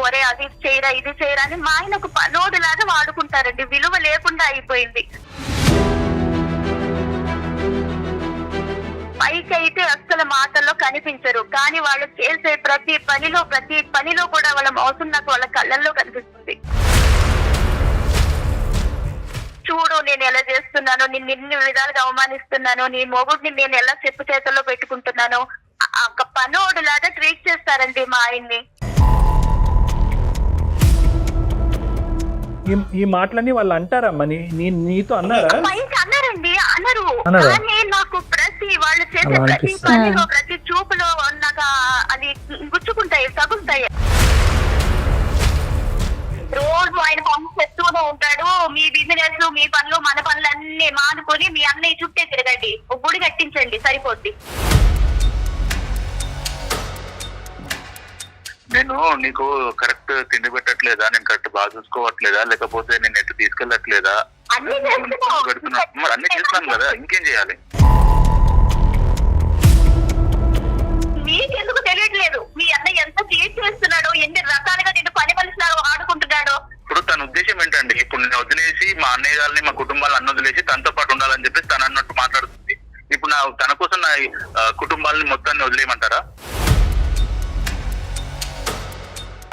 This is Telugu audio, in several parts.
ఒరే అది చేయరా ఇది చేయరా అని మా ఆయన ఒక పనోడు లాగా వాడుకుంటారండి. విలువ లేకుండా అయిపోయింది. పైకి అయితే అస్సలు మాటల్లో కనిపించరు, కానీ వాళ్ళు చేసే ప్రతి పనిలో కూడా వాళ్ళ మోసం నాకు వాళ్ళ కళ్ళల్లో కనిపిస్తుంది. చూడు నేను ఎలా చేస్తున్నాను, నిన్ను ఇన్ని విధాలుగా అవమానిస్తున్నాను, నీ మొగుడిని నేను ఎలా చెప్పు చేతుల్లో పెట్టుకుంటున్నాను, ఒక పనోడు లాగా ట్రీట్ చేస్తారండి మా ఆయన్ని. ఈ మాటలన్నీ వాళ్ళు అంటారమ్మా, నీతో అన్నారా? పైకి అన్నారండి, అనరు. కానీ నాకు వాళ్ళు చేసే ప్రతి పనిలో ప్రతి చూపులో నాకు అది గుచ్చుకుంటాయి, తగులుతాయి. రోజు ఆయన పనులు చెప్తూనే ఉంటాడు, మీ బిజినెస్ మీ పనులు మన పనులు అన్ని మానుకొని మీ అన్నయ్య చుట్టే తిరగండి, ఒక గుడి కట్టించండి సరిపోద్ది. నేను నీకు కరెక్ట్ తిండి పెట్టట్లేదా, నేను కరెక్ట్ బాగా చూసుకోవట్లేదా, లేకపోతే నేను ఎట్లా తీసుకెళ్ళట్లేదా? అన్ని మరి అన్ని చేస్తున్నాను కదా, ఇంకేం చేయాలి? మీకెందుకు తెలియట్లేదు మీ అన్నయ్య ఎంత చీట్ చేస్తున్నాడో, ఎన్ని రకాలుగా నేను పని మనిషిలాగా ఆడుకుంటున్నాడో. ఇప్పుడు తన ఉద్దేశం ఏంటండి? ఇప్పుడు నేను వదిలేసి మా అన్నయ్య గారిని మా కుటుంబాలను అన్న వదిలేసి తనతో పాటు ఉండాలని చెప్పేసి తను అన్నట్టు మాట్లాడుతుంది. ఇప్పుడు తన కోసం నా కుటుంబాలని మొత్తాన్ని వదిలేయమంటారా?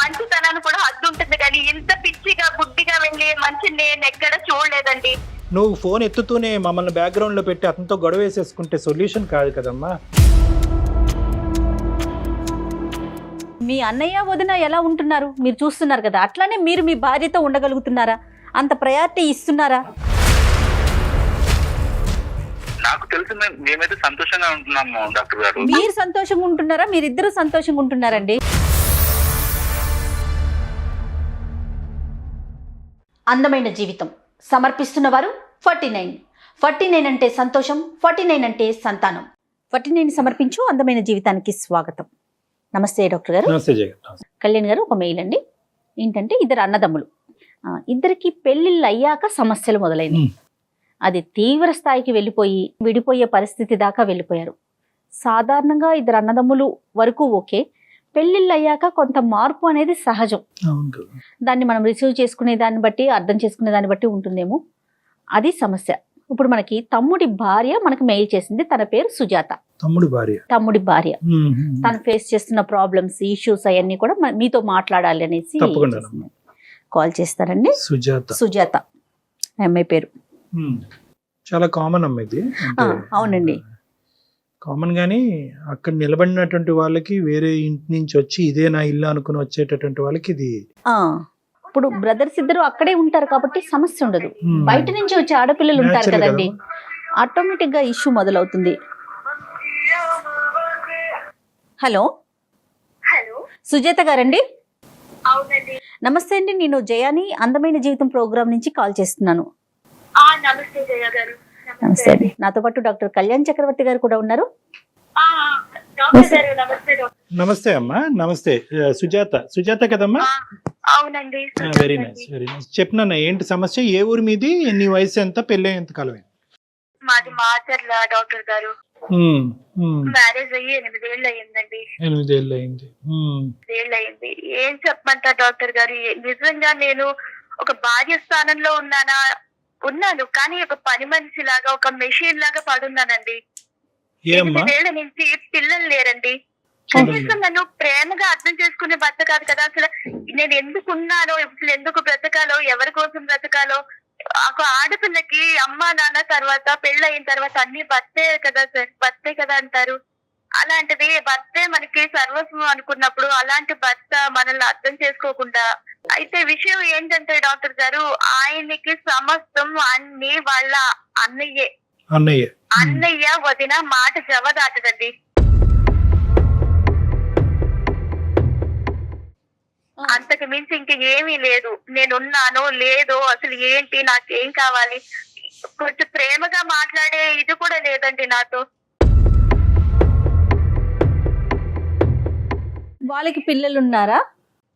మంచితనాన్ని కూడా హద్దు ఉంటుంది, కానీ ఇంత పిచ్చిగా గుడ్డిగా వెళ్ళి మంచి నేను ఎక్కడ చూడలేదండి. నువ్వు ఫోన్ ఎత్తుతూనే మమ్మల్ని బ్యాక్గ్రౌండ్ లో పెట్టి అతనితో గొడవ వేసేసుకుంటే సొల్యూషన్ కాదు కదమ్మా. మీ అన్నయ్య వదిన ఎలా ఉంటున్నారు మీరు చూస్తున్నారు కదా, అట్లానే మీరు మీ భార్యతో ఉండగలుగుతున్నారా? అంత ప్రయారిటీ ఇస్తున్నారా? నాకు తెలిసి మేమైతే సంతోషంగా ఉంటున్నాము డాక్టర్ గారు. మీరు సంతోషంగా ఉంటున్నారా? మీరిద్దరు సంతోషంగా ఉంటున్నారండి. అందమైన జీవితం సమర్పిస్తున్న వారు 49 అంటే సంతోషం, 49 అంటే సంతానం. 49 సమర్పించు అందమైన జీవితానికి స్వాగతం. నమస్తే డాక్టర్ గారు. నమస్తే జయ. కళ్యాణ్ గారు, ఒక మెయిల్ అండి. ఏంటంటే ఇద్దరు అన్నదమ్ములు, ఇద్దరికి పెళ్ళిళ్ళు అయ్యాక సమస్యలు మొదలైనవి. అది తీవ్ర స్థాయికి వెళ్ళిపోయి విడిపోయే పరిస్థితి దాకా వెళ్ళిపోయారు. సాధారణంగా ఇద్దరు అన్నదమ్ములు వరకు ఓకే, పెళ్ళిళ్ళు అయ్యాక కొంత మార్పు అనేది సహజం. దాన్ని మనం రిసీవ్ చేసుకునే దాన్ని బట్టి, అర్థం చేసుకునే దాన్ని బట్టి ఉంటుందేమో. అది సమస్య. ఇప్పుడు మనకి తమ్ముడి భార్య మనకు మెయిల్ చేసింది. తన పేరు సుజాత. తమ్ముడి భార్య తను ఫేస్ చేస్తున్న ప్రాబ్లమ్స్, ఇష్యూస్ అవన్నీ కూడా మీతో మాట్లాడాలి అనేసి కాల్ చేస్తారండి. సుజాత అమ్మాయి పేరు. చాలా కామన్ అమ్మాయి. అవునండి, కామన్. గానీ అక్కడ నిలబడినటువంటి వాళ్ళకి, వేరే ఇంటి నుంచి వచ్చి ఇదే నా ఇల్లు అనుకుని వచ్చేటటువంటి వాళ్ళకి ఇది. ఇప్పుడు బ్రదర్స్ ఇద్దరు అక్కడే ఉంటారు కాబట్టి సమస్య ఉండదు. బయట నుంచి వచ్చే ఆడపిల్లలు ఉంటారు కదండి, ఆటోమేటిక్ గా ఇష్యూ మొదలవుతుంది. హలో సుజాత గారండి? నమస్తే అండి, నేను జయాని అందమైన జీవితం ప్రోగ్రామ్ నుంచి కాల్ చేస్తున్నాను. నమస్తే అండి. నాతో పాటు డాక్టర్ కళ్యాణ్ చక్రవర్తి గారు కూడా ఉన్నారు. నమస్తే అమ్మా. నమస్తే. సుజాత కదమ్మా? అవునండి. Very nice, very nice. చెప్పినా ఏంటి సమస్య? ఏ ఊరి మీది? నీ వయసు ఎంత? పెళ్ళి ఎంత కాలం? మాది మాచర్ల డాక్టర్ గారు. మ్యారేజ్ అయ్యి 8 ఏళ్ళు అయ్యిందండి. 8 ఏళ్ళు అయింది. ఏం చెప్పమంటారు డాక్టర్ గారు? నిజంగా నేను ఒక భార్య స్థానంలో ఉన్నాను, కానీ ఒక పని మనిషి లాగా, ఒక మెషిన్ లాగా పడున్నానండి. 8 ఏళ్ల నుంచి పిల్లలు లేరండి. కనీసం నన్ను ప్రేమగా అర్థం చేసుకునే భర్త కాదు కదా. అసలు నేను ఎందుకున్నానో, అసలు ఎందుకు బ్రతకాలో, ఎవరి కోసం బ్రతకాలో, ఒక ఆడపిల్లకి అమ్మ నాన్న తర్వాత పెళ్ళి అయిన తర్వాత అన్ని భర్తే కదా సార్, భర్తే కదా అంటారు. అలాంటిది భర్తే మనకి సర్వస్వం అనుకున్నప్పుడు అలాంటి భర్త మనల్ని అర్థం చేసుకోకుండా, అయితే విషయం ఏంటంటే డాక్టర్ గారు, ఆయనకి సమస్తం అన్ని వాళ్ళ అన్నయ్య వదిన మాట జవదాటదండి. అంతకు మించి ఇంక ఏమీ లేదు. నేనున్నానో లేదో, అసలు ఏంటి, నాకేం కావాలి, కొంచెం ప్రేమగా మాట్లాడే ఇది కూడా లేదండి నాతో. వాళ్ళకి పిల్లలు ఉన్నారా?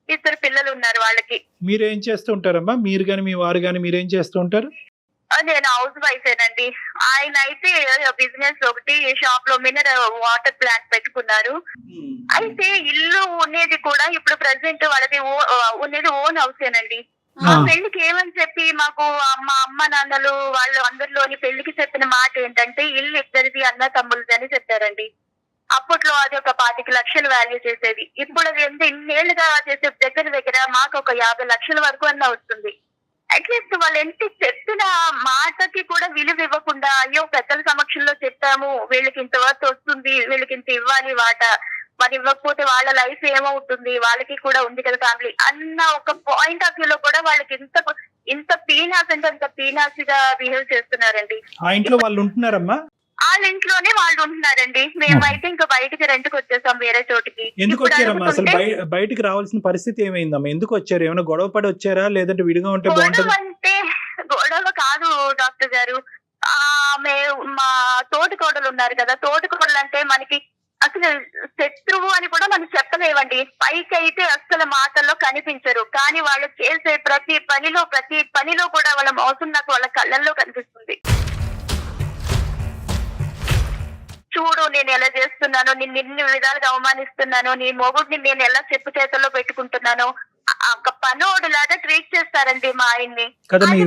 2 పిల్లలు ఉన్నారు వాళ్ళకి. మీరేం చేస్తూ ఉంటారమ్మా? మీరు గాని మీ వారు గాని మీరేం చేస్తూ ఉంటారు? నేను హౌస్ వైఫేనండి. ఆయన అయితే బిజినెస్ ఒకటి షాప్ లో మినరల్ వాటర్ ప్లాంట్ పెట్టుకున్నారు. అయితే ఇల్లు ఉండేది కూడా ఇప్పుడు ప్రెసెంట్ వాళ్ళది ఉండేది ఓన్ హౌసేనండి. ఆ పెళ్లికి ఏమని చెప్పి మాకు మా అమ్మ నాన్నలు వాళ్ళు అందరిలోని పెళ్లికి చెప్పిన మాట ఏంటంటే ఇల్లు ఇద్దరిది అన్న తమ్ముళ్ళది అని చెప్పారండి. అప్పట్లో అది ఒక 25 లక్షలు వాల్యూ చేసేది. ఇప్పుడు అది ఇన్నేళ్లుగా చేసే దగ్గర దగ్గర మాకు ఒక 50 లక్షల వరకు అన్న వస్తుంది. అట్లీస్ట్ వాళ్ళు ఎంత చెప్పిన మాటకి కూడా విలువ ఇవ్వకుండా అయ్యో పెద్దల సమక్షంలో చెప్పాము వీళ్ళకి ఇంత వర్త్ వస్తుంది, వీళ్ళకి ఇంత ఇవ్వాలి వాట, మరి ఇవ్వకపోతే వాళ్ళ లైఫ్ ఏమవుతుంది, వాళ్ళకి కూడా ఉంది కదా ఫ్యామిలీ అన్న ఒక పాయింట్ ఆఫ్ వ్యూ లో కూడా వాళ్ళకి ఇంత పీనాస్ అంటే అంత పీనాసిగా బిహేవ్ చేస్తున్నారండి. ఆ ఇంట్లో వాళ్ళు ఉంటున్నారమ్మా? వాళ్ళ ఇంట్లోనే వాళ్ళు ఉంటున్నారండి. మేమైతే ఇంకా బయటికి రెంట్కి వచ్చేసాం వేరే చోటికి. ఎందుకు వచ్చారమ్మా? అసలు బయటికి రావాల్సిన పరిస్థితి ఏమైందమ్మా? ఎందుకు వచ్చారు? ఏమైనా గొడవ పడి వచ్చారా లేదంటే విడిగా ఉంటే బాగుంటుంది? గొడవ అంటే గొడవ కాదు డాక్టర్ గారు. మా తోటికోడలు ఉన్నారు కదా, తోటికోడలు అంటే మనకి అసలు శత్రువు అని కూడా మనం చెప్పలేవండి. పైకి అయితే అసలు మాటల్లో కనిపించరు, కానీ వాళ్ళు చేసే ప్రతి పనిలో కూడా వాళ్ళ మోసం నాకు వాళ్ళ కళ్ళల్లో కనిపిస్తుంది. చూడు నేను ఎలా చేస్తున్నాను, నిన్ను ఎన్ని విధాలుగా అవమానిస్తున్నాను, నీ మొగుడిని నేను ఎలా చెప్పు చేతుల్లో పెట్టుకుంటున్నాను, ఒక పనోడు లాగా ట్రీట్ చేస్తారండి మా ఆయన్ని.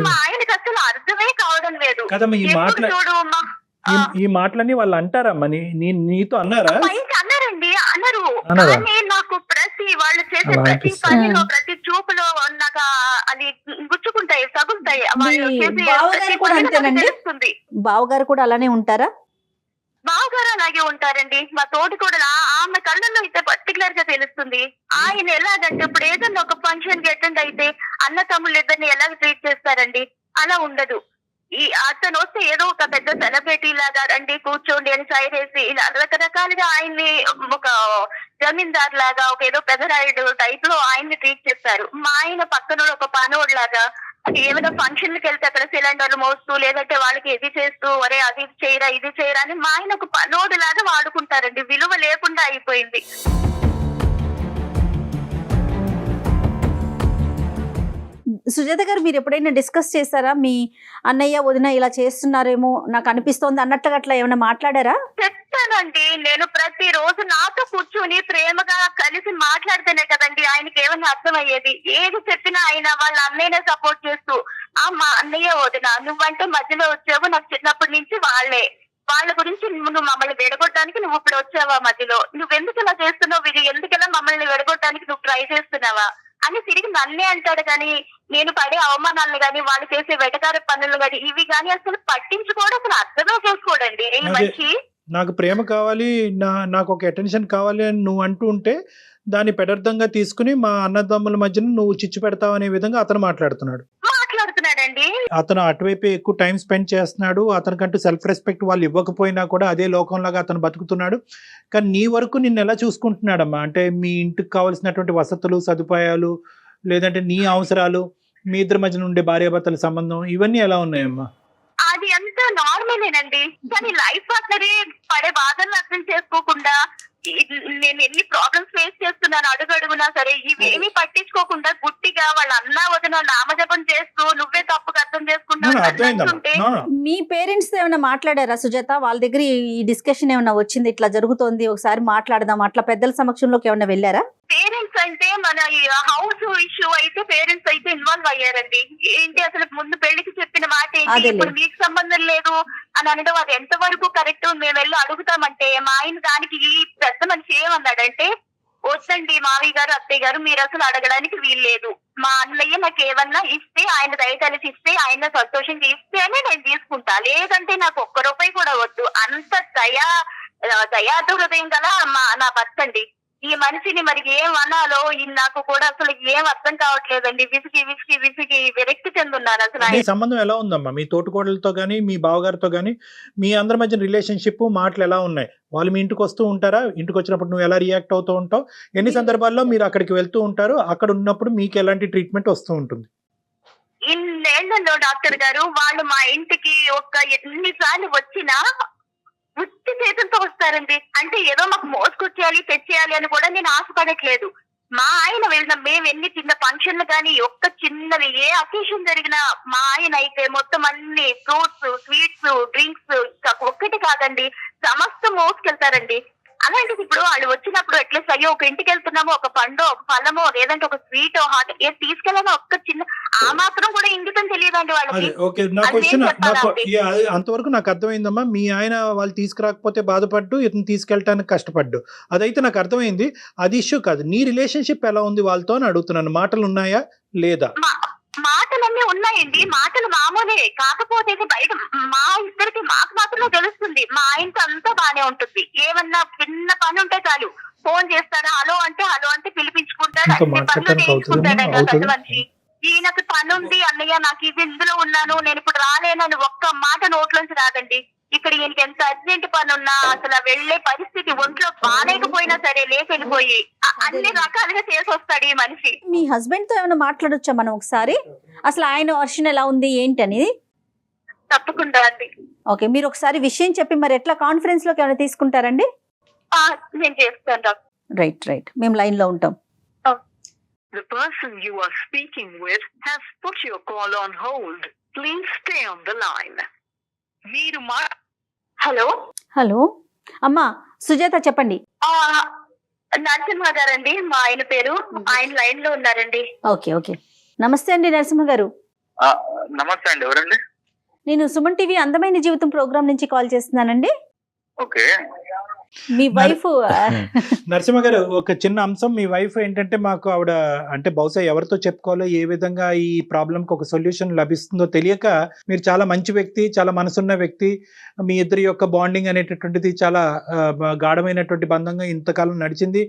మా ఆయనకి అసలు అర్థమే కావడం లేదు. చూడు ఈ మాటలన్నీ వాళ్ళు అంటారమ్మా? నీతో అన్నారా? అన్నారండి, అన్నారు. కానీ నాకు వాళ్ళు చేసే ప్రతి పనిలో ప్రతి చూపులో నాకు అది గుచ్చుకుంటాయి, తగులుతాయి. తెలుస్తుంది. బావగారు కూడా అలానే ఉంటారా? బావగారు అలాగే ఉంటారండి. మా తోటి కూడా ఆమె కళ్ళల్లో అయితే పర్టికులర్ గా తెలుస్తుంది. ఆయన ఎలాగంటే ఇప్పుడు ఏదన్నా ఒక ఫంక్షన్ కి అటెండ్ అయితే అన్న తమ్ముళ్ళు ఇద్దరిని ఎలాగ ట్రీట్ చేస్తారండి, అలా ఉండదు. అతను వస్తే ఏదో ఒక పెద్ద సెలబ్రిటీ లాగా రండి కూర్చోండి అని సైడ్ వేసి ఇలా రకరకాలుగా ఆయన్ని ఒక జమీందార్ లాగా ఒక ఏదో పెదరాయుడు టైప్ లో ఆయన్ని ట్రీట్ చేస్తారు. మా ఆయన పక్కన ఒక పనోడు లాగా ఏమైనా ఫంక్షన్కి వెళ్తే అక్కడ సిలిండర్లు మోస్తూ లేదంటే వాళ్ళకి ఇది చేస్తూ ఒరే అది చేయరా ఇది చేయరా అని మా ఆయన ఒక పనోడు లాగా వాడుకుంటారండి. విలువ లేకుండా అయిపోయింది. సుజాత గారు, మీరు ఎప్పుడైనా డిస్కస్ చేశారా? మీ అన్నయ్య వదిన ఇలా చేస్తున్నారేమో నాకు అనిపిస్తోంది అన్నట్టుగా అట్లా ఏమైనా మాట్లాడారా? చెప్తానండి, నేను ప్రతిరోజు నాతో కూర్చుని ప్రేమగా కలిసి మాట్లాడితేనే కదండి ఆయనకి ఏమైనా అర్థమయ్యేది. ఏది చెప్పినా ఆయన వాళ్ళ అన్నయ్యనే సపోర్ట్ చేస్తూ మా అన్నయ్య వదిన నువ్వంటే మధ్యలో వచ్చావు, నాకు చిన్నప్పటి నుంచి వాళ్ళ గురించి నువ్వు మమ్మల్ని విడగొట్టడానికి నువ్వు ఇప్పుడు వచ్చావా మధ్యలో, నువ్వెందుకు ఇలా చేస్తున్నావు, వీళ్ళు ఎందుకలా మమ్మల్ని విడగొట్టడానికి నువ్వు ట్రై చేస్తున్నావా అని తిరిగి నన్నే అంటాడు. కానీ నేను పడే అవమానాలను గాని వాళ్ళు చేసే వెటకార పనులు గాని ఇవి గాని అసలు పట్టించుకోవడం అసలు అర్థమే చేసుకోడండి ఈ మనిషి. నాకు ప్రేమ కావాలి, నాకు ఒక అటెన్షన్ కావాలి అని నువ్వు అంటూ ఉంటే దాన్ని పెడర్థంగా తీసుకుని మా అన్నదమ్ముల మధ్యన నువ్వు చిచ్చు పెడతావు అనే విధంగా అతను మాట్లాడుతున్నాడండి. అతను అటువైపు ఎక్కువ టైం స్పెండ్ చేస్తున్నాడు. అతనికంటూ సెల్ఫ్ రెస్పెక్ట్ వాళ్ళు ఇవ్వకపోయినా కూడా అదే లోకంలాగా అతను బతుకుతున్నాడు. కానీ నీ వరకు నిన్ను ఎలా చూసుకుంటున్నాడమ్మా? అంటే మీ ఇంటికి కావాల్సినటువంటి వసతులు సదుపాయాలు లేదంటే నీ అవసరాలు, మీ ఇద్దరి మధ్యన ఉండే భార్యాభర్తల సంబంధం ఇవన్నీ ఎలా ఉన్నాయమ్మా? అది అంతా నార్మలేనండి. కానీ లైఫ్ పార్ట్నరే పడే బాధలను అర్థం చేసుకోకుండా నేను ఎన్ని ప్రాబ్లమ్స్ ఫేస్ చేస్తున్నాను అడుగడుగునా సరే ఇవేమీ పట్టించుకోకుండా గుట్టిగా వాళ్ళ అన్న వదిన నామజపం చేస్తూ నువ్వే తప్పుగా అర్థం చేసుకుంటా. మీ పేరెంట్స్ ఏమైనా మాట్లాడారా సుజాత? వాళ్ళ దగ్గర ఈ డిస్కషన్ ఏమైనా వచ్చింది, ఇట్లా జరుగుతోంది ఒకసారి మాట్లాడదాం అట్లా పెద్దల సమక్షంలోకి ఏమైనా వెళ్ళారా? పేరెంట్స్ అంటే మన హౌస్ ఇష్యూ అయితే పేరెంట్స్ అయితే ఇన్వాల్వ్ అయ్యారండి. ఏంటి అసలు ముందు పెళ్లికి చెప్పిన మాట ఏంటి, ఇప్పుడు మీకు సంబంధం లేదు అని అనడం అది ఎంత వరకు కరెక్ట్? మేము వెళ్ళి అడుగుతామంటే మా ఆయన దానికి పెద్ద మనిషి ఏమన్నాడంటే వద్దండి మావయ్య గారు అత్తయ్య గారు మీరు అసలు అడగడానికి వీల్లేదు, మా అన్నయ్య నాకు ఏమన్నా ఇస్తే ఆయన దయతలిసి ఇస్తే ఆయన సంతోషంగా ఇస్తేనే నేను తీసుకుంటా, లేదంటే నాకు ఒక్క రూపాయి కూడా వద్దు. అంత దయాదు హృదయం గల నా భర్త అండి. ఈ మనిషిని మరి ఏం అనాలో నాకు కూడా అసలు ఏం అర్థం కావట్లేదండి. విసిగి విరక్తి చెందున్నాను అసలు. సంబంధం ఎలా ఉందమ్మా మీ తోటికోడలతో గానీ మీ బావగారితో గానీ? మీ అందరి మధ్య రిలేషన్షిప్ మాటలు ఎలా ఉన్నాయి? వాళ్ళు మీ ఇంటికి వస్తూ ఉంటారా? ఇంటికి వచ్చినప్పుడు నువ్వు ఎలా రియాక్ట్ అవుతూ ఉంటావు? ఎన్ని సందర్భాల్లో మీరు అక్కడికి వెళ్తూ ఉంటారు? అక్కడ ఉన్నప్పుడు మీకు ఎలాంటి ట్రీట్మెంట్ వస్తూ ఉంటుంది? ఇన్నేళ్లలో డాక్టర్ గారు వాళ్ళు మా ఇంటికి ఎన్నిసార్లు వచ్చినా ఉత్తి చేతులతో వస్తారండి. అంటే ఏదో మాకు మోసుకొచ్చేయాలి తెచ్చేయాలి అని కూడా నేను ఆశపడట్లేదు. మా ఆయన వెళ్ళిన మేము ఎన్ని చిన్న ఫంక్షన్లు కానీ ఒక్క చిన్నవి ఏ అకేషన్ జరిగినా మా ఆయన అయితే మొత్తం అన్ని ఫ్రూట్స్, స్వీట్స్, డ్రింక్స్ ఒక్కటి కాదండి సమస్తం మోసుకెళ్తారండి. అలాంటిది ఇప్పుడు వాళ్ళు వచ్చినప్పుడు అట్లీస్ట్ అయ్యో ఒక ఇంటికి వెళ్తున్నామో ఒక పండు, ఒక ఫలమో, లేదంటే ఒక స్వీట్ హాట్ ఏం తీసుకెళ్ళామో ఒక్క చిన్న ఆ మాత్రం కూడా ఇంగితం తెలియదండి వాళ్ళకి. అదే ఓకే, నా క్వశ్చన్ అంతవరకు నాకు అర్థమైందమ్మా. మీ ఆయన వాళ్ళు తీసుకురాకపోతే బాధపడ్డు, ఇతను తీసుకెళ్ళటానికి కష్టపడ్డు, అదైతే నాకు అర్థమైంది. అది ఇష్యూ కాదు. నీ రిలేషన్షిప్ ఎలా ఉంది వాళ్ళతో అని అడుగుతున్నాను. మాటలు ఉన్నాయా లేదా? మాటలన్నీ ఉన్నాయండి, మాటలు మామూలే. కాకపోతే బయట మా ఇద్దరికి మాకు మాత్రమే తెలుస్తుంది. మా ఆయనతో అంతా బానే ఉంటుంది. ఏమన్నా చిన్న పని ఉంటే చాలు ఫోన్ చేస్తారా, హలో అంటే పిలిపించుకుంటాడు, అన్ని పనులు చేయించుకుంటాడండి పెద్ద మనిషి. ఈయనకు పని ఉంది అన్నయ్య నాకు ఇది ఇందులో ఉన్నాను నేను ఇప్పుడు రాలేనని ఒక్క మాట నోట్లోంచి రాదండి. ఇక్కడ ఈయనకి ఎంత అర్జెంట్ పని ఉన్నా అసలు వెళ్లే పరిస్థితి ఒంట్లో బాగాలేకపోయినా సరే లేచి వెళ్ళిపోయి అన్ని రకాలుగా చేసి వస్తాడు ఈ మనిషి. మీ హస్బెండ్ తో ఏమైనా మాట్లాడొచ్చా మనం ఒకసారి? అసలు ఆయన వర్షన్ ఎలా ఉంది ఏంటి అనేది తప్పకుండా అండి. ఓకే, మీరు ఒకసారి విషయం చెప్పి మరి ఎట్లా కాన్ఫరెన్స్ లోకి ఏమైనా తీసుకుంటారండి? నేను చేస్తాను. రైట్, మేము లైన్ లో ఉంటాం. The person you are speaking with has put your call on hold. Please stay on the line. మీరు హలో అమ్మా సుజాత చెప్పండి. నరసింహ గారండి మా ఆయన పేరు. ఆయన లైన్ లో ఉన్నారండి. ఓకే నమస్తే అండి నరసింహ గారు. నమస్తే అండి, ఎవరండి? నేను సుమన్ టీవీ అందమైన జీవితం ప్రోగ్రామ్ నుంచి కాల్ చేస్తున్నానండి. ఓకే, మీ వైఫ్ నరసింహ గారు ఒక చిన్న అంశం. మీ వైఫ్ ఏంటంటే మాకు ఆవిడ అంటే బహుశా ఎవరితో చెప్పుకోవాలో, ఏ విధంగా ఈ ప్రాబ్లంకి ఒక సొల్యూషన్ లభిస్తుందో తెలియక, మీరు చాలా మంచి వ్యక్తి, చాలా మనసున్న వ్యక్తి, మీ ఇద్దరి యొక్క బాండింగ్ అనేటటువంటిది చాలా గాఢమైనటువంటి బంధంగా ఇంతకాలం నడిచింది.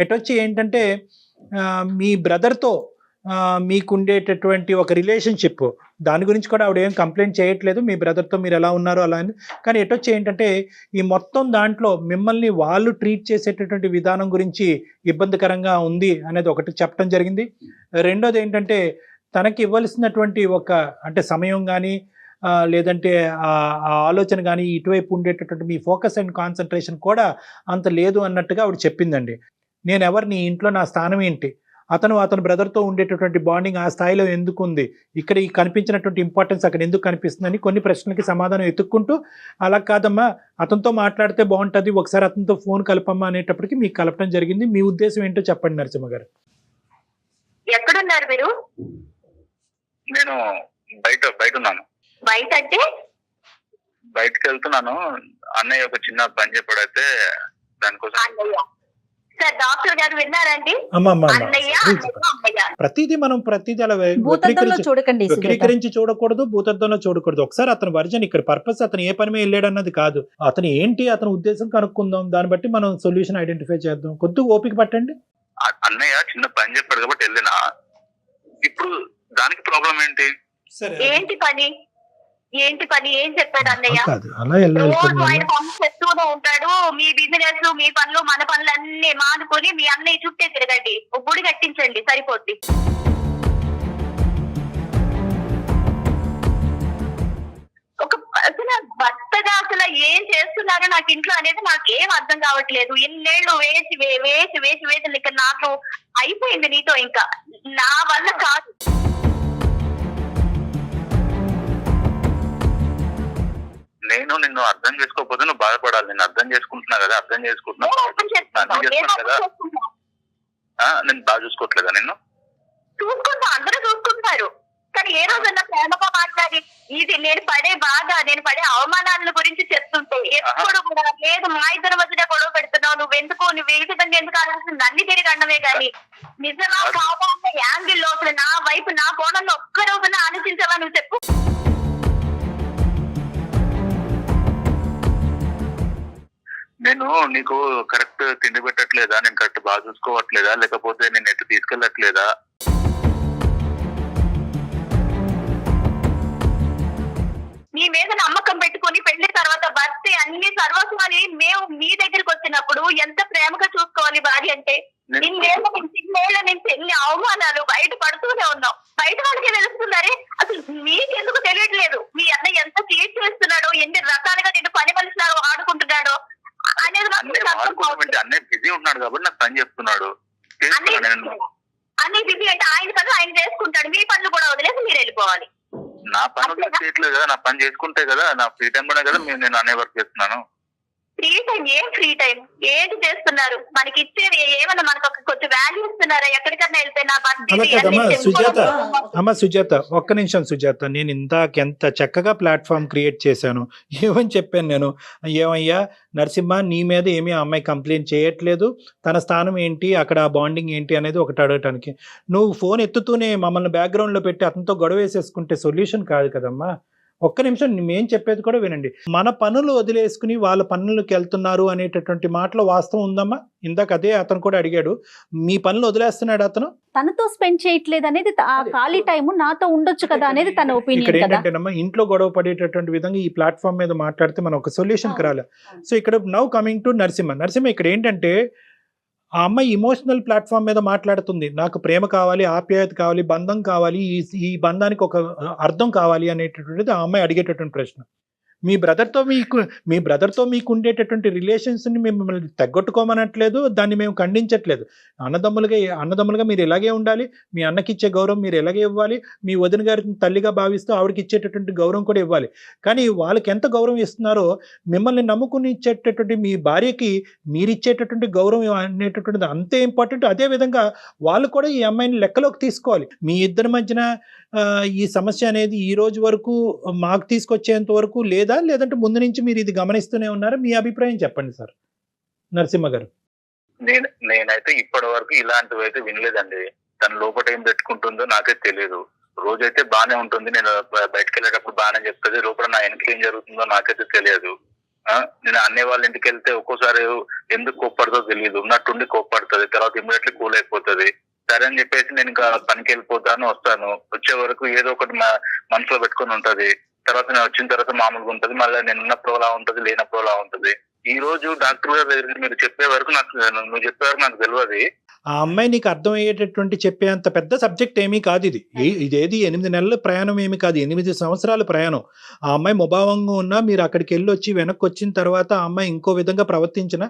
ఎటొచ్చి ఏంటంటే మీ బ్రదర్తో మీకుండేటటువంటి ఒక రిలేషన్షిప్, దాని గురించి కూడా ఆవిడ ఏం కంప్లైంట్ చేయట్లేదు, మీ బ్రదర్తో మీరు ఎలా ఉన్నారో అలా అని. కానీ ఎటొచ్చి ఏంటంటే ఈ మొత్తం దాంట్లో మిమ్మల్ని వాళ్ళు ట్రీట్ చేసేటటువంటి విధానం గురించి ఇబ్బందికరంగా ఉంది అనేది ఒకటి చెప్పడం జరిగింది. రెండోది ఏంటంటే తనకి ఇవ్వాల్సినటువంటి ఒక అంటే సమయం కానీ లేదంటే ఆ ఆలోచన కానీ ఇటువైపు ఉండేటటువంటి మీ ఫోకస్ అండ్ కాన్సన్ట్రేషన్ కూడా అంత లేదు అన్నట్టుగా ఆవిడ చెప్పిందండి. నేను ఎవరిని, ఇంట్లో నా స్థానం ఏంటి, అతను బ్రదర్తో ఉండేటటువంటి బాండింగ్ ఆ స్థాయిలో ఎందుకు ఉంది, ఇక్కడ ఈ కనిపించినటువంటి ఇంపార్టెన్స్ అక్కడ ఎందుకు కనిపిస్తుందని కొన్ని ప్రశ్నలకి సమాధానం ఎత్తుక్కుంటూ, అలా కాదమ్మా అతనితో మాట్లాడితే బాగుంటుంది, ఒకసారి అతనితో ఫోన్ కలపమ్మా అనేటప్పటికి మీకు కలపడం జరిగింది. మీ ఉద్దేశం ఏంటో చెప్పండి నరసింహ గారు. ఎక్కడున్నారు మీరు? నేను బయట ఉన్నాను. బయట అంటే? బయటకు వెళ్తున్నాను. అన్నయ్య ఒక చిన్న పని చెప్పాడైతే దానికోసం. సార్ డాక్టర్ గారు విన్నారండి? ప్రతిదీ అలా వక్రీకరించి చూడకూడదు, భూతద్దంలో చూడకూడదు. ఒకసారి అతని వర్జన్ ఇక్కడ పర్పస్ అతను ఏ పని మీద వెళ్ళాడు అన్నది కాదు, అతను ఏంటి అతని ఉద్దేశం కనుక్కుందాం, దాన్ని బట్టి మనం సొల్యూషన్ ఐడెంటిఫై చేద్దాం. కొద్దిగా ఓపిక పట్టండి. అన్నయ్య చిన్న పని చెప్పాడు కాబట్టి వెళ్ళినా, ఇప్పుడు దానికి ప్రాబ్లం ఏంటి? ఏంటి పని ఏం చెప్పాడు అన్నయ్య? రోజు ఆయన పనులు చేస్తూనే ఉంటాడు. మీ బిజినెస్, మీ పనులు, మన పనులు అన్ని మానుకొని మీ అన్నయ్య చుట్టే తిరగండి, ఒక గుడి కట్టించండి సరిపోద్ది. ఒక అసలు భర్తగా అసలు ఏం చేస్తున్నారో నాకు ఇంట్లో అనేది నాకేం అర్థం కావట్లేదు. ఇన్నేళ్లు వేసి ఇక నాకు అయిపోయింది నీతో, ఇంకా నా వల్ల కాదు. నేను నిన్ను అర్థం చేసుకోకపోతే నువ్వు బాధపడాలి. నేను అర్థం చేసుకుంటున్నా కదా, అర్థం చేసుకుంటున్నా. నేను బాగా చూసుకోవట్లేదా? నిన్ను చూసుకుంటా, అందరూ చూసుకుంటారు. కానీ ఏ రోజన్నా ప్రేమగా మాట్లాడి ఇది నేను పడే అవమానాల గురించి చెప్తుంటే ఎప్పుడు కూడా లేదు, మా ఇద్దరి మధ్య గొడవ పెడుతున్నావు, నువ్వు ఏ విధంగా ఎందుకు ఆలోచిస్తుంది అన్ని తిరిగి అన్నమే. కానీ నిజమా కాదా అన్న యాంగిల్లో అసలు నా వైపు నా కోణంలో ఒక్క రోజున ఆలోచించావా నువ్వు చెప్పు. నేను నీకు కరెక్ట్ తిండి పెట్టట్లేదా, నేను కరెక్ట్ బాగా చూసుకోవట్లేదా, లేకపోతే నేను ఎటు తీసుకెళ్ళట్లేదా? నీ మీద నమ్మకం పెట్టుకుని పెళ్లి తర్వాత భర్త అన్ని సర్వస్వాన్ని మేము మీ దగ్గరికి వచ్చినప్పుడు ఎంత ప్రేమగా చూసుకోవాలి భార్య అంటే. ఇన్నేళ్ల నుంచి ఎన్ని అవమానాలు బయట పడుతూనే ఉన్నాం. బయట వాళ్ళకే తెలుస్తున్నారే, అసలు మీకెందుకు తెలియట్లేదు మీ అన్న ఎంత ట్రీట్ చేస్తున్నాడో, ఎన్ని రకాలుగా నేను పని మనిషిలాగా ఆడుకుంటున్నాడో అనేది. అన్నయ్య బిజీ ఉంటున్నాడు కాబట్టి నాకు పని చెప్తున్నాడు. చేస్తున్నాను నేను. అన్ని బిజీ అంటే ఆయన పనులు ఆయన చేసుకుంటాడు, మీ పనులు కూడా వదిలేసి మీరు వెళ్ళిపోవాలి. నా పనులు నాకు చేయట్లేదు కదా, నా పని చేసుకుంటే కదా, నా ఫ్రీ టైం కూడా కదా నేను అనే వర్క్ చేస్తున్నాను. ఫ్రీ టైం ఏం ఫ్రీ టైం ఏంటి చేస్తున్నారు? మనకి ఇచ్చేది ఏమన్నా మనకు ఒక కొంచెం వాల్యూ ఇస్తున్నారా? ఎక్కడికన్నా వెళ్తే నా అలా కదమ్మా సుజాత, అమ్మ సుజాత ఒక్క నిమిషం సుజాత, నేను ఇందాకెంత చక్కగా ప్లాట్ఫామ్ క్రియేట్ చేశాను. ఏమని చెప్పాను నేను, ఏమయ్యా నరసింహ నీ మీద ఏమీ ఆ అమ్మాయి కంప్లైంట్ చేయట్లేదు, తన స్థానం ఏంటి అక్కడ బాండింగ్ ఏంటి అనేది ఒకటి అడగటానికి. నువ్వు ఫోన్ ఎత్తుతూనే మమ్మల్ని బ్యాక్గ్రౌండ్లో పెట్టి అతనితో గొడవ వేసేసుకుంటే సొల్యూషన్ కాదు కదమ్మా. ఒక్క నిమిషం మేం చెప్పేది కూడా వినండి. మన పనులు వదిలేసుకుని వాళ్ళ పనులకు వెళ్తున్నారు అనేటటువంటి మాటలో వాస్తవం ఉందమ్మా. ఇందాక అదే అతను కూడా అడిగాడు, మీ పనులు వదిలేస్తున్నాడు అతను, తనతో స్పెండ్ చేయట్లేదు అనేది ఆ ఖాళీ టైం నాతో ఉండొచ్చు కదా అనేది తన ఇక్కడ ఒపీనియన్ కదా. ఏంటంటేనమ్మా ఇంట్లో గొడవ పడేటటువంటి విధంగా ఈ ప్లాట్ఫామ్ మీద మాట్లాడితే మనం ఒక సొల్యూషన్కి రాలే. సో ఇక్కడ నౌ కమింగ్ టు నరసింహ ఇక్కడ ఏంటంటే ఆ అమ్మాయి ఇమోషనల్ ప్లాట్ఫామ్ మీద మాట్లాడుతుంది, నాకు ప్రేమ కావాలి, ఆప్యాయత కావాలి, బంధం కావాలి, ఈ బంధానికి ఒక అర్థం కావాలి అనేటటువంటిది ఆ అమ్మాయి అడిగేటటువంటి ప్రశ్న. మీ బ్రదర్తో మీకు ఉండేటటువంటి రిలేషన్స్ని మిమ్మల్ని తగ్గొట్టుకోమనట్లేదు, దాన్ని మేము ఖండించట్లేదు. అన్నదమ్ములుగా మీరు ఇలాగే ఉండాలి, మీ అన్నకి ఇచ్చే గౌరవం మీరు ఇలాగే ఇవ్వాలి, మీ వదిన గారిని తల్లిగా భావిస్తూ ఆవిడకి ఇచ్చేటటువంటి గౌరవం కూడా ఇవ్వాలి. కానీ వాళ్ళకి ఎంత గౌరవం ఇస్తున్నారో మిమ్మల్ని నమ్ముకుని ఇచ్చేటటువంటి మీ భార్యకి మీరు ఇచ్చేటటువంటి గౌరవం అనేటటువంటిది అంతే ఇంపార్టెంట్. అదేవిధంగా వాళ్ళు కూడా ఈ అమ్మాయిని లెక్కలోకి తీసుకోవాలి. మీ ఇద్దరి మధ్యన ఈ సమస్య అనేది ఈ రోజు వరకు మాకు తీసుకొచ్చేంత వరకు లేదంటే ముందు నుంచి మీరు ఇది గమనిస్తూనే ఉన్నారా? మీ అభిప్రాయం చెప్పండి సార్ నరసింహ గారు. నేనైతే ఇప్పటి వరకు ఇలాంటివి అయితే వినలేదండి. తన లోపల ఏం పెట్టుకుంటుందో నాకే తెలియదు. రోజైతే బానే ఉంటుంది, నేను బయటకు వెళ్ళేటప్పుడు బాగానే చెప్తుంది, లోపల నా వెనక ఏం జరుగుతుందో నాకైతే తెలియదు. నేను అన్నే వాళ్ళ ఇంటికి వెళ్తే ఒక్కోసారి ఎందుకు కోప్పడుతో తెలియదు, ఉన్నట్టుండి కోప్పడుతుంది, తర్వాత ఇమ్మీడియట్లీ కూల్ అయిపోతుంది. సరే అని చెప్పేసి నేను ఇంకా పనికి వెళ్ళిపోతాను, వస్తాను, వచ్చే వరకు ఏదో ఒకటి మనసులో పెట్టుకొని ఉంటది. తర్వాత నేను వచ్చిన తర్వాత మామూలుగా ఉంటది, మళ్ళీ నేను ఉన్నప్పుడు అలా ఉంటది, లేనప్పుడు అలా ఉంటది. ఈ రోజు డాక్టర్ గారి దగ్గరికి మీరు చెప్పే వరకు నువ్వు చెప్పే వరకు నాకు తెలియదు. ఆ అమ్మాయి నీకు అర్థమయ్యేటటువంటి చెప్పేంత పెద్ద సబ్జెక్ట్ ఏమీ కాదు ఇది. ఇదేది 8 నెలల ప్రయాణం ఏమీ కాదు, 8 సంవత్సరాల ప్రయాణం. ఆ అమ్మాయి ముభావంగా ఉన్నా మీరు అక్కడికి వెళ్ళి వచ్చి వెనక్కి వచ్చిన తర్వాత ఆ అమ్మాయి ఇంకో విధంగా ప్రవర్తించిన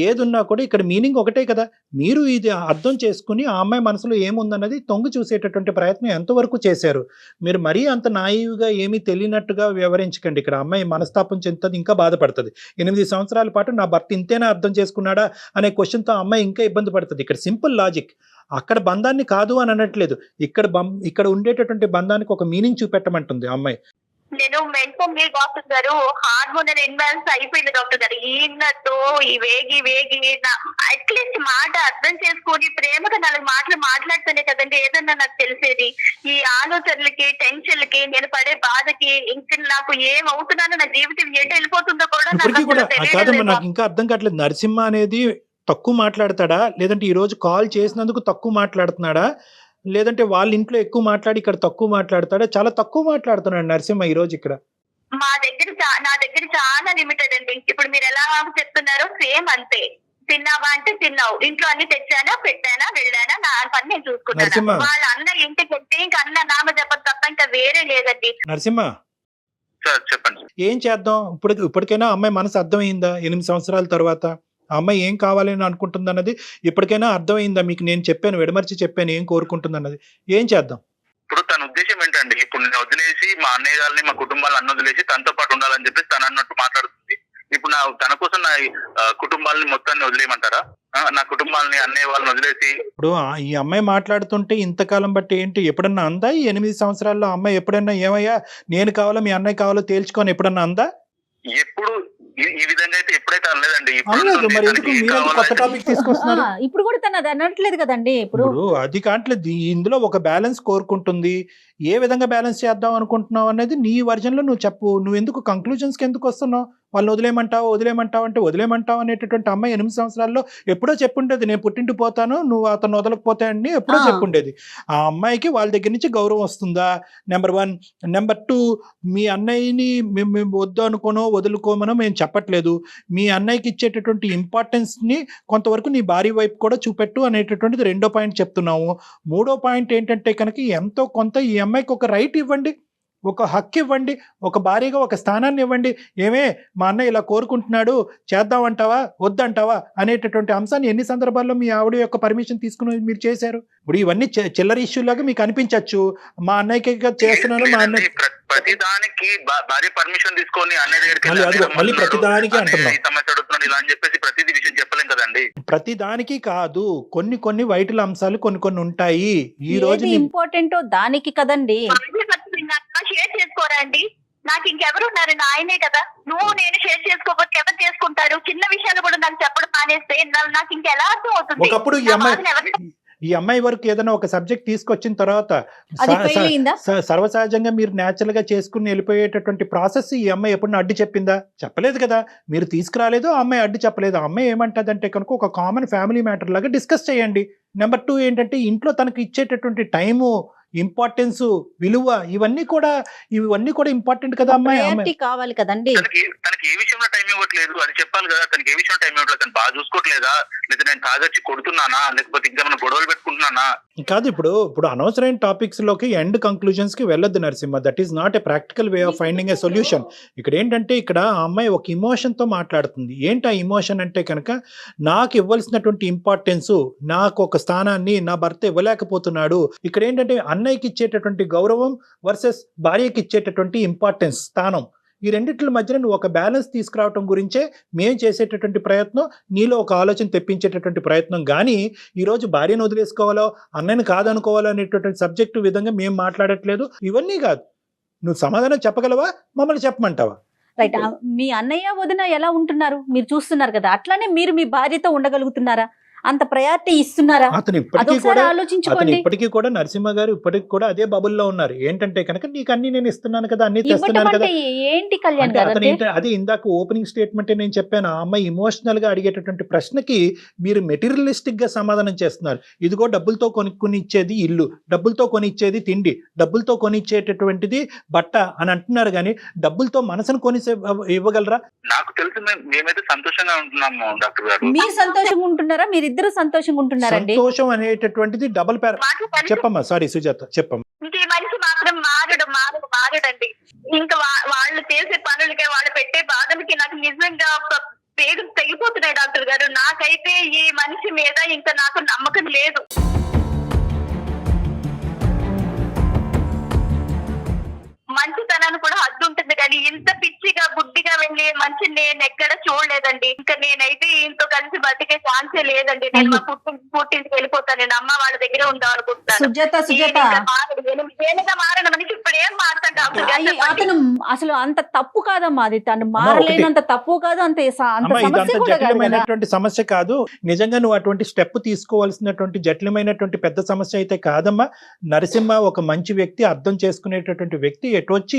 ఏదున్నా కూడా ఇక్కడ మీనింగ్ ఒకటే కదా. మీరు ఇది అర్థం చేసుకుని ఆ అమ్మాయి మనసులో ఏముందన్నది తొంగి చూసేటటువంటి ప్రయత్నం ఎంతవరకు చేశారు? మీరు మరీ అంత నాయివ్గా ఏమీ తెలియనట్టుగా వ్యవహరించకండి. ఇక్కడ అమ్మాయి మనస్తాపం చెందుతుంది, ఇంకా బాధపడుతుంది. 8 సంవత్సరాల పాటు నా భర్త ఇంతేనా అర్థం చేసుకున్నాడా అనే క్వశ్చన్తో అమ్మాయి ఇంకా ఇబ్బంది పడుతుంది. ఇక్కడ సింపుల్ లాజిక్, అక్కడ బంధాన్ని కాదు అని అనట్లేదు, ఇక్కడ ఉండేటటువంటి బంధానికి ఒక మీనింగ్ చూపెట్టమంటుంది అమ్మాయి. నేను మెంటల్ డాక్టర్ గారు హార్మోనల్ ఇన్బ్యాలెన్స్ అయిపోయింది డాక్టర్ గారు. ఈయనతో ఈ వేగి అట్లీస్ట్ మాట అర్థం చేసుకొని ప్రేమగా 4 మాటలు మాట్లాడుతూనే కదండి ఏదన్నా నాకు తెలిసేది. ఈ ఆలోచనలకి టెన్షన్లకి నేను పడే బాధకి ఇంకా నాకు ఏమవుతున్నానో నా జీవితం ఎటు వెళ్ళిపోతుందో కూడా కాదమ్మా, నాకు ఇంకా అర్థం కావట్లేదు. నరసింహ అనేది తక్కువ మాట్లాడతాడా, లేదంటే ఈ రోజు కాల్ చేసినందుకు తక్కువ మాట్లాడుతున్నాడా, లేదంటే వాళ్ళ ఇంట్లో ఎక్కువ మాట్లాడి ఇక్కడ తక్కువ మాట్లాడతాడా? చాలా తక్కువ మాట్లాడుతున్నాడు నరసింహ ఈ రోజు ఇక్కడ. నా దగ్గర చాలా లిమిటెడ్ అండి. ఇప్పుడు మీరు ఎలా చెప్తున్నారో సేమ్ అంతే. తిన్నావా అంటే తిన్నావు, ఇంట్లో అన్ని తెచ్చానా, పెట్టానా, వెళ్ళానా, నా పని నేను చూసుకున్నాను. వాళ్ళ అన్న ఇంటికి వెళ్తే ఇంకా అన్న నామ చెప్పదు తప్ప ఇంకా వేరే లేదండి. నరసింహ చెప్పండి, ఏం చేద్దాం? ఇప్పటికైనా అమ్మాయి మనసు అర్థమైందా? 8 సంవత్సరాల తర్వాత ఆ అమ్మాయి ఏం కావాలని అనుకుంటుంది అన్నది ఇప్పటికైనా అర్థమైందా మీకు? నేను చెప్పాను, విడమర్చి చెప్పాను ఏం కోరుకుంటుంది అన్నది. ఏం చేద్దాం? ఇప్పుడు తన ఉద్దేశం ఏంటండి? ఇప్పుడు నేను వదిలేసి మా అన్నయ్య గారిని, మా కుటుంబాలను అన్న వదిలేసి తనతో పాటు ఉండాలని చెప్పేసి తను అన్నట్టు మాట్లాడుతుంది. ఇప్పుడు తన కోసం నా కుటుంబాలని మొత్తాన్ని వదిలేయమంటారా? నా కుటుంబాలని అన్నయ్య వాళ్ళని వదిలేసి ఇప్పుడు ఈ అమ్మాయి మాట్లాడుతుంటే ఇంతకాలం బట్టి ఏంటి ఎప్పుడన్నా అందా? ఈ 8 సంవత్సరాల్లో అమ్మాయి ఎప్పుడన్నా ఏమయ్యా నేను కావాలో మీ అన్నయ్య కావాలో తేల్చుకొని ఎప్పుడన్నా అందా? ఎప్పుడు ఈ విధంగా అయితే ఎప్పుడైతే అనలేదండి. ఇప్పుడు కూడా తను అది అనట్లేదు కదండి. ఇప్పుడు అది కావట్లేదు. ఇందులో ఒక బ్యాలెన్స్ కోరుకుంటుంది. ఏ విధంగా బ్యాలెన్స్ చేద్దాం అనుకుంటున్నావు అనేది నీ వర్జన్ లో నువ్వు చెప్పు. నువ్వు ఎందుకు కంక్లూజన్స్ కి ఎందుకు వస్తున్నావు? వాళ్ళని వదిలేయమంటావు అంటే వదిలేయమంటావు అనేటటువంటి అమ్మాయి 8 సంవత్సరాల్లో ఎప్పుడో చెప్పుండేది, నేను పుట్టింటి పోతాను, నువ్వు అతను వదలకపోతాయని ఎప్పుడో చెప్పుండేది. ఆ అమ్మాయికి వాళ్ళ దగ్గర నుంచి గౌరవం వస్తుందా? నెంబర్ 1. నెంబర్ 2, మీ అన్నయ్యని మేము వద్దు అనుకోనో వదులుకోమనో మేము చెప్పట్లేదు. మీ అన్నయ్యకి ఇచ్చేటటువంటి ఇంపార్టెన్స్ని కొంతవరకు నీ భార్య వైపు కూడా చూపెట్టు అనేటటువంటిది 2వ పాయింట్ చెప్తున్నాము. 3వ పాయింట్ ఏంటంటే కనుక ఎంతో కొంత ఈ అమ్మాయికి ఒక రైట్ ఇవ్వండి. ఒక హక్కు ఇవ్వండి, ఒక భార్యగా ఒక స్థానాన్ని ఇవ్వండి. ఏమే మా అన్నయ్య ఇలా కోరుకుంటున్నాడు, చేద్దామంటావా వద్దంటావా అనేటటువంటి అంశాన్ని ఎన్ని సందర్భాల్లో మీ ఆవిడ యొక్క పర్మిషన్ తీసుకుని మీరు చేశారు? ఇప్పుడు ఇవన్నీ చిల్లర ఇష్యూ లాగా మీకు అనిపించవచ్చు, మా అన్నయ్యకి చేస్తున్నాను మా అన్నయ్య ప్రతి దానికి భార్య పర్మిషన్ తీసుకొని అన్నయ్య దగ్గరికి మళ్ళీ ప్రతి దానికి అంటున్నాం, సమస్య అడుగుతున్నాడు ఇలా అని చెప్పేసి ప్రతిదీ విషయం చెప్పలేం కదండి. ప్రతి దానికి కాదు, కొన్ని వైటల్ అంశాలు కొన్ని ఉంటాయి. ఈ రోజు ఇంపార్టెంట్ దానికి కదండి. షేర్ చేసుకోరా అండి, నాకు ఇంకెవరు ఉన్నారు, ఆయనే కదా. నువ్వు నేను షేర్ చేసుకోకపోతే ఎవరు చేసుకుంటారు? చిన్న విషయాలు కూడా నాకు చెప్పడం మానేస్తే నాకు ఇంకెలా అర్థం అవుతుంది? ఒకప్పుడు ఈ అమ్మాయి వరకు ఏదైనా ఒక సబ్జెక్ట్ తీసుకొచ్చిన తర్వాత సర్వసహజంగా మీరు న్యాచురల్ గా చేసుకుని వెళ్ళిపోయేటటువంటి ప్రాసెస్ ఈ అమ్మాయి ఎప్పుడు అడ్డు చెప్పిందా? చెప్పలేదు కదా. మీరు తీసుకురాలేదు, ఆ అమ్మాయి అడ్డు చెప్పలేదు. ఆ అమ్మాయి ఏమంటదంటే కనుక ఒక కామన్ ఫ్యామిలీ మ్యాటర్ లాగా డిస్కస్ చేయండి. నెంబర్ 2 ఏంటంటే ఇంట్లో తనకు ఇచ్చేటటువంటి టైము, ఇంపార్టెన్స్, విలువ ఇవన్నీ కూడా ఇంపార్టెంట్ కదా. అమ్మాయి కావాలి కదండి. తనకి ఏ విషయంలో టైం ఇవ్వట్లేదు అది చెప్పాలి కదా. తనకి ఏ విషయంలో టైం ఇవ్వట్లేదు, తను బాగా చూసుకోవట్లేదా, లేదా నేను తాగొచ్చి కొడుతున్నానా, లేకపోతే ఇంకేమైనా గొడవలు పెట్టుకుంటున్నానా? కాదు, ఇప్పుడు అనవసరమైన టాపిక్స్ లోకి ఎండ్ కంక్లూజన్స్ కి వెళ్ళొద్దు Narasimha. That is not a practical way of finding a solution. ఇక్కడ ఏంటంటే ఆ అమ్మాయి ఒక ఇమోషన్ తో మాట్లాడుతుంది. ఏంటి ఆ ఇమోషన్ అంటే కనుక, నాకు ఇవ్వాల్సినటువంటి ఇంపార్టెన్స్, నాకు ఒక స్థానాన్ని నా భర్త ఇవ్వలేకపోతున్నాడు. ఇక్కడ ఏంటంటే అన్నయ్యకి ఇచ్చేటటువంటి గౌరవం వర్సెస్ భార్యకి ఇచ్చేటటువంటి ఇంపార్టెన్స్, స్థానం, ఈ రెండిట్ల మధ్యన నువ్వు ఒక బ్యాలెన్స్ తీసుకురావటం గురించే మేము చేసేటటువంటి ప్రయత్నం, నీలో ఒక ఆలోచన తెప్పించేటటువంటి ప్రయత్నం. కానీ ఈరోజు భార్యను వదిలేసుకోవాలో అన్నయ్యను కాదనుకోవాలో అనేటటువంటి సబ్జెక్టు విధంగా మేము మాట్లాడట్లేదు. ఇవన్నీ కాదు, నువ్వు సమాధానం చెప్పగలవా, మమ్మల్ని చెప్పమంటావా? రైట్. మీ అన్నయ్య వదిన ఎలా ఉంటున్నారు మీరు చూస్తున్నారు కదా, అట్లానే మీరు మీ భార్యతో ఉండగలుగుతున్నారా? అంత ప్రయారిటీ ఇస్తున్నారా? అతను ఇప్పటికీ కూడా నరసింహ గారు ఇప్పటికి కూడా అదే బబుల్లో ఉన్నారు. ఏంటంటే కనుక నీకు అన్ని నేను ఇస్తున్నాను కదా, అన్ని తెస్తున్నాను కదా. ఏంటి కళ్యాణ్ గారు, అదే ఇందాక ఓపెనింగ్ స్టేట్మెంట్ నేను చెప్పాను. ఆ అమ్మాయి ఇమోషనల్ గా అడిగేటటువంటి ప్రశ్నకి మీరు మెటీరియలిస్టిక్ గా సమాధానం చేస్తున్నారు. ఇదిగో డబ్బులతో కొనుక్కుని ఇచ్చేది ఇల్లు, డబ్బులతో కొనిచ్చేది తిండి, డబ్బులతో కొనిచ్చేటటువంటిది బట్ట అని అంటున్నారు. కానీ డబ్బులతో మనసును కొని ఇవ్వగలరా? నాకు తెలిసి మేమైతే సంతోషంగా ఉంటున్నాము డాక్టర్ గారు. మీరు సంతోషంగా ఉంటున్నారా? మీరు ఇద్దరు సంతోషంగా ఉంటున్నారండి? సంతోషం అనేటటువంటిది డబుల్ పేర. చెప్పమ్మా, సారీ సుజాత చెప్పమ్మా. ఇంక ఈ మనిషి మాత్రం మారడండి. ఇంకా వాళ్ళు చేసే పనులకి, వాళ్ళు పెట్టే బాధలకి నాకు నిజంగా పేరు తెగిపోతున్నాయి డాక్టర్ గారు. నాకైతే ఈ మనిషి మీద ఇంకా నాకు నమ్మకం లేదు. మంచితనాన్ని కూడా హద్దు ఉంటుంది, కానీ ఇంత పిచ్చిగా గుడ్డిగా వెళ్ళి మంచి నేను ఎక్కడ చూడలేదండి. ఇంకా నేనైతే ఇంతో కలిసి బతికే ఛాన్సే లేదండి. నేను మా పుట్టింటికి వెళ్ళిపోతాను. నేను అమ్మ వాళ్ళ దగ్గరే ఉందాం అనుకుంటున్నాను. మారిన మనిషి ఇప్పుడు ఏం మాట్లాడతాను? అతను అసలు అంత తప్పు కాదమ్మా, అది తను మారలేనంత తప్పు కాదు, అంత జటిలమైనటువంటి సమస్య కాదు. నిజంగా నువ్వు అటువంటి స్టెప్ తీసుకోవాల్సినటువంటి జటిలమైనటువంటి పెద్ద సమస్య అయితే కాదమ్మా. నరసింహ ఒక మంచి వ్యక్తి, అర్థం చేసుకునేటటువంటి వ్యక్తి. ఎటొచ్చి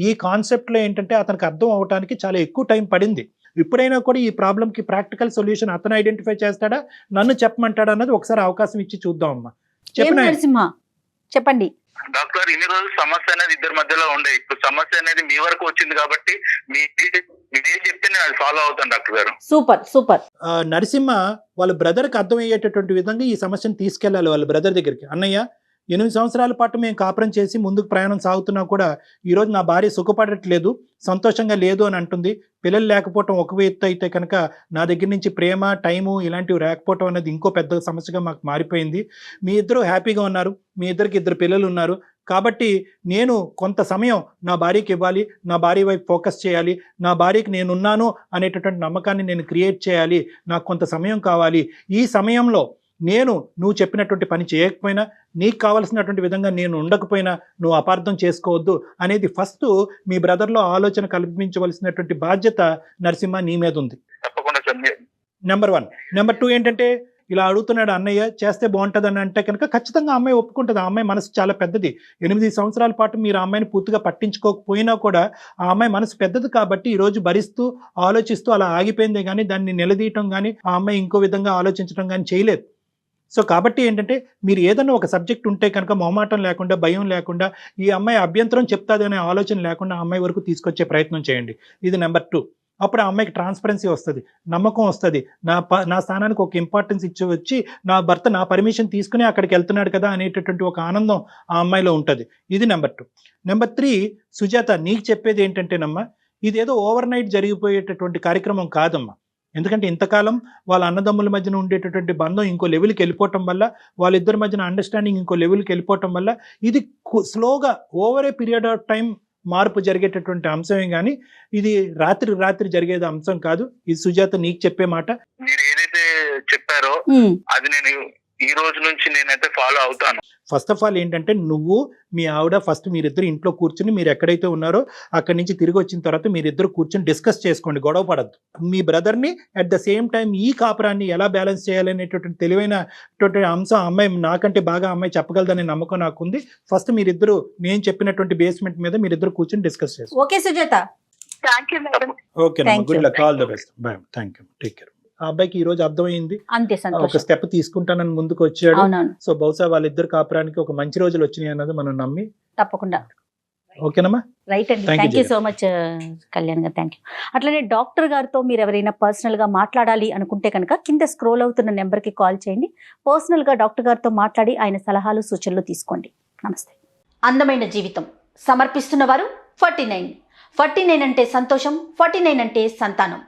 ఈ కాన్సెప్ట్ లో ఏంటంటే అతనికి అర్థం అవడానికి చాలా ఎక్కువ టైం పడింది. ఇప్పుడైనా కూడా ఈ ప్రాబ్లం కి ప్రాక్టికల్ సొల్యూషన్ అతను ఐడెంటిఫై చేస్తాడా, నన్ను చెప్పమంటాడా అన్నది ఒకసారి అవకాశం ఇచ్చి చూద్దాం అమ్మా. చెప్పండి డాక్టర్. ఇన్ని రోజులు సమస్య అనేది ఇద్దరి మధ్యలో ఉండే, ఇప్పుడు సమస్య అనేది మీ వరకు వచ్చింది కాబట్టి మీరేం చెప్తే నేను అది ఫాలో అవుతాను డాక్టర్ గారు. సూపర్. నరసింహ వాళ్ళ బ్రదర్ కి అర్థమయ్యేటటువంటి విధంగా ఈ సమస్యను తీసుకెళ్లాలి వాళ్ళ బ్రదర్ దగ్గరికి. అన్నయ్య, 8 సంవత్సరాల పాటు మేము కాపురం చేసి ముందుకు ప్రయాణం సాగుతున్నా కూడా ఈరోజు నా భార్య సుఖపడట్లేదు, సంతోషంగా లేదు అని అంటుంది. పిల్లలు లేకపోవటం ఒక ఎత్తు అయితే కనుక నా దగ్గర నుంచి ప్రేమ, టైము ఇలాంటివి లేకపోవటం అనేది ఇంకో పెద్ద సమస్యగా మాకు మారిపోయింది. మీ ఇద్దరు హ్యాపీగా ఉన్నారు, మీ ఇద్దరికి 2 పిల్లలు ఉన్నారు. కాబట్టి నేను కొంత సమయం నా భార్యకి ఇవ్వాలి, నా భార్య వైపు ఫోకస్ చేయాలి, నా భార్యకి నేనున్నాను అనేటటువంటి నమ్మకాన్ని నేను క్రియేట్ చేయాలి, నాకు కొంత సమయం కావాలి. ఈ సమయంలో నువ్వు చెప్పినటువంటి పని చేయకపోయినా, నీకు కావలసినటువంటి విధంగా నేను ఉండకపోయినా నువ్వు అపార్థం చేసుకోవద్దు అనేది ఫస్ట్ మీ బ్రదర్లో ఆలోచన కల్పించవలసినటువంటి బాధ్యత నరసింహ నీ మీద ఉంది. నెంబర్ 1. నెంబర్ 2 ఏంటంటే ఇలా అడుగుతున్నాడు అన్నయ్య, చేస్తే బాగుంటుంది అని అంటే కనుక ఖచ్చితంగా అమ్మాయి ఒప్పుకుంటుంది. ఆ అమ్మాయి మనసు చాలా పెద్దది. 8 సంవత్సరాల పాటు మీరు ఆ అమ్మాయిని పూర్తిగా పట్టించుకోకపోయినా కూడా ఆ అమ్మాయి మనసు పెద్దది కాబట్టి ఈరోజు భరిస్తూ ఆలోచిస్తూ అలా ఆగిపోయిందే కానీ దాన్ని నిలదీయటం కానీ ఆ అమ్మాయి ఇంకో విధంగా ఆలోచించడం కానీ చేయలేదు. సో కాబట్టి ఏంటంటే మీరు ఏదైనా ఒక సబ్జెక్ట్ ఉంటే కనుక మొహమాటం లేకుండా, భయం లేకుండా, ఈ అమ్మాయి అభ్యంతరం చెప్తాది అనే ఆలోచన లేకుండా ఆ అమ్మాయి వరకు తీసుకొచ్చే ప్రయత్నం చేయండి. ఇది నెంబర్ 2. అప్పుడు ఆ అమ్మాయికి ట్రాన్స్పరెన్సీ వస్తుంది, నమ్మకం వస్తుంది. నా స్థానానికి ఒక ఇంపార్టెన్స్ ఇచ్చి వచ్చి నా భర్త నా పర్మిషన్ తీసుకుని అక్కడికి వెళ్తున్నాడు కదా అనేటటువంటి ఒక ఆనందం ఆ అమ్మాయిలో ఉంటుంది. ఇది నెంబర్ 2. నెంబర్ 3, సుజాత నీకు చెప్పేది ఏంటంటేనమ్మా, ఇదేదో ఓవర్ నైట్ జరిగిపోయేటటువంటి కార్యక్రమం కాదమ్మా. ఎందుకంటే ఇంతకాలం వాళ్ళ అన్నదమ్ముల మధ్యన ఉండేటటువంటి బంధం ఇంకో లెవెల్కి వెళ్ళిపోవటం వల్ల, వాళ్ళిద్దరి మధ్యన అండర్స్టాండింగ్ ఇంకో లెవెల్కి వెళ్ళిపోవటం వల్ల ఇది స్లోగా over a period of time మార్పు జరిగేటటువంటి అంశమే కానీ ఇది రాత్రి జరిగేది అంశం కాదు. ఇది సుజాత నీకు చెప్పే మాట. మీరు ఏదైతే చెప్పారో అది నేను ఈ రోజు నుంచి నేనైతే ఫాలో అవుతాను. ఫస్ట్ ఆఫ్ ఆల్ ఏంటంటే నువ్వు మీ ఆవిడ ఫస్ట్ మీరిద్దరు ఇంట్లో కూర్చుని మీరు ఎక్కడైతే ఉన్నారో అక్కడి నుంచి తిరిగి వచ్చిన తర్వాత మీరిద్దరు కూర్చొని డిస్కస్ చేసుకోండి, గొడవ పడద్దు. మీ బ్రదర్ని అట్ ద సేమ్ టైం ఈ కాపురాన్ని ఎలా బ్యాలెన్స్ చేయాలనేటువంటి తెలివైనటువంటి అంశం అమ్మాయి నాకంటే బాగా అమ్మాయి చెప్పగలదనే నమ్మకం నాకుంది. ఫస్ట్ మీరిద్దరు నేను చెప్పినటువంటి బేస్మెంట్ మీద మీరిద్దరు కూర్చొని డిస్కస్ చేసుకోండి. Okay Sujatha, thank you madam. Okay, good luck, all the best, bye, thank you, take care. ఆ అబ్బాయికి ఈ రోజు అర్థమైంది, అంతే ఒక సంతోషం. స్టెప్ తీసుకుంటానని ముందుకు వచ్చాడు. అవునవును, సో బహుశా వాళ్ళిద్దరు కాపురానికి ఒక మంచి రోజులు వచ్చినాయి అన్నది మనం నమ్మి. తప్పకుండా. ఓకేనమ్మా, రైట్ అండి, Thank you, thank you so much Kalyan గారు, థ్యాంక్ యూ. అట్లనే డాక్టర్ గారితో మీరు ఎవరైనా పర్సనల్ గా మాట్లాడాలి అనుకుంటే కనుక కింద స్క్రోల్ అవుతున్న నెంబర్కి కాల్ చేయండి. పర్సనల్ గా డాక్టర్ గారితో మాట్లాడి ఆయన సలహాలు సూచనలు తీసుకోండి. నమస్తే. అందమైన జీవితం సమర్పిస్తున్న వారు 49 అంటే సంతోషం, 49 అంటే సంతానం.